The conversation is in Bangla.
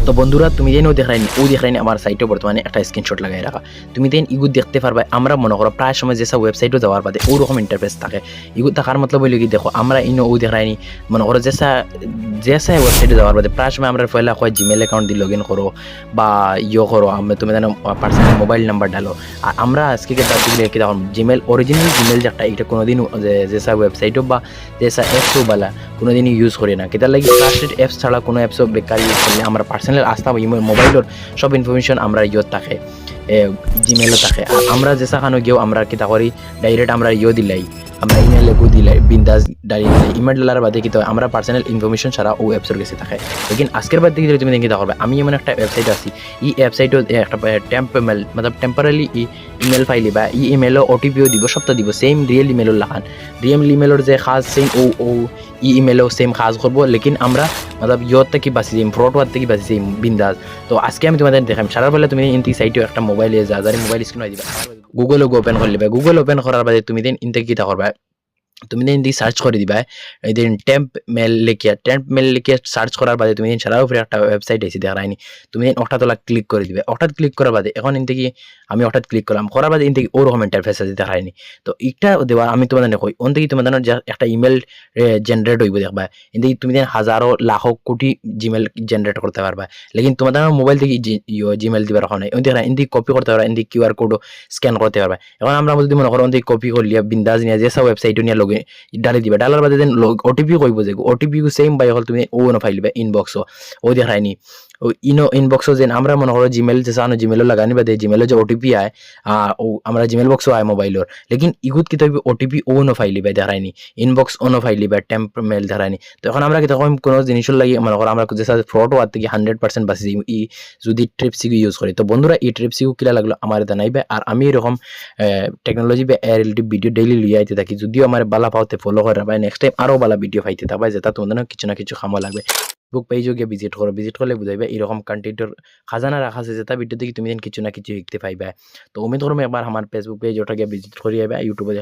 তো বন্ধুরা তুমি যেন দেখাইনি আমার সাইটে বর্তমানে একটা স্ক্রিনশট লাগাই রাখা। তুমি দেন ইগুত দেখতে পারবে আমরা মনে করো প্রায় সময় যেসব ওয়েবসাইটও যাওয়ার বাদে ওরকম ইন্টারফেস থাকে। ইগুত থাকার মতলব হইল কি দেখো আমরা ইনো দেখাইনি মনে করো যেসা ওয়েবসাইটে যাওয়ার বাদে প্রায় সময় আমরা পয়লা হয় জিমেল অ্যাকাউন্ট দিয়ে লগ ইন করো বা করো তুমি জানো পার্সোনাল মোবাইল নাম্বার ডালো। আর আমরা আজকে কি দেখুন জিমেল অরিজিনাল জিমেল যেটা এটা কোনোদিন যেসা ওয়েবসাইটও বা যেসা অ্যাপসও বলা কোনোদিনই ইউজ করি না। কেতার লাগি ট্রাস্টেড অ্যাপস ছাড়া কোনো অ্যাপসও বেকার ইউজ করলে আমরা পার্সোনাল আস্থা মোবাইলের সব ইনফরমেশন আমরা থাকে জিমেলও থাকে। আর আমরা যেসাখানো গিয়েও আমরা কিতা করি ডাইরেক্ট আমরা দিলাই আমরা ইমেল দিলাই বিন্দাস ডাইরেক্ট দিলাই ইমেল ডালার বাদে কি আমরা পার্সোনাল ইনফরমেশন ছাড়া ও অ্যাপসের কাছে থাকে। লেকিন আজকের বাদ থেকে তুমি কিতা করবে আমি এমন একটা ওয়েবসাইট আছি এই ওয়েবসাইটও একটা টেম্পোরারি ইমেল ফাইলি বা ইমেলও ওটিপিও দিব সবটা দিব সেম রিয়েল ইমেলর লাগান রিয়েল ইমেলর যে খাস সেম ও ইমেলও সেম কাজ করবো। লেকিন আমরা ইয়র থেকে বাঁচি যাই ফ্রড হওয়ার থেকে বাঁচি যাই বিন্দাস। তো আজকে আমি তোমাদের দেখাম সারা বেলা তুমি ইনতি সাইটেও একটা মোবাইলে যার মোবাইল স্ক্রিন দিবা গুগল ওপেন করে দিবা। গুগল ওপেন করার বাদে তুমি দিন ইনতে কিতা করবা তুমি দিন সার্চ করে দিবা এদিন টেম্প মেল লিখিয়া সার্চ করার বাদে তুমি দিন সারা উপরে একটা ওয়েবসাইট এসে দেখায়নি তুমি দিন ওটা তোলা ক্লিক করে দিবে। ওটা ক্লিক করার বাদে এখন ইনতে কি আমি ওটা ক্লিক করলাম করার বাদে ইনতে ওরকম ইন্টারফেস আছে দেখায়নি। তো এটা দেওয়া আমি তোমাদের কই ওন থেকে তোমাদের একটা ইমেল জেনারেট হইব দেখবা ইনতে তুমি দিন হাজারো লাখো কোটি জিমেল জেনারেট করতে পারবা। লেকিন তোমাদের মোবাইল থেকে জিমেল দিবার রাখা নাই ওন ইনতে কপি করতে পারবা ইনতে কিউআর কোডও স্ক্যান করতে পারবা। এখন আমরা যদি মনে করো ওনতে কপি করলিয়া বিন্দাস নিয়ে যে সব ওয়েবসাইট নিয়ে ডালি দিবা ডালার বাদে দেন ওটিপি কইব যে ওটিপি সেম বাই হল তুমি ও না ফাইল ইনবক্সও ও দেখায়নি ও ইনবক্সও যেন আমরা মনে করো জিমেল যে সানো জিমেলও লাগানি বাদে জিমেলে যে ওটিপি আয় ও আমরা জিমেল বক্সও আয় মোবাইলের লেকিন ইগুত কি তবে ওটিপি ও না ফাইলি বাই দেখায়নি ইনবক্স ও না ফাইলি বা টেম্প মেল দেখায়নি। তো এখন আমরা কি তখন কোনো জিনিসের লাগি মনে করো আমরা যে ফ্রড হওয়ার থেকে 100% বাঁচি যাই ই যদি ট্রিপসিগু ইউজ করি। তো বন্ধুরা এই ট্রিপসিগু কিলা লাগলো আমার জানাইবে। আর আমি এরকম টেকনোলজি বা রিলেটিভ ভিডিও ডেইলি লিয়ে আইতে থাকি যদিও আমার বালা পাওতে ফলো করে রাখবে নেক্সট টাইম আরও বালা ভিডিও পাইতে থাকবে যেটা তোমাদের কিছু না কিছু খামো লাগবে। বুক পেজও গিয়ে ভিজিট করলে বুঝাইবে এরকম কন্টেন্টের খাজানা রাখা আছে যেটা ভিডিও থেকে তুমি কিছু না কিছু শিখতে পাইবে। তো উমিদ করবো একবার আমার ফেসবুক পেজ ওটা গিয়ে ভিজিট করিয়ে ইউটিউবে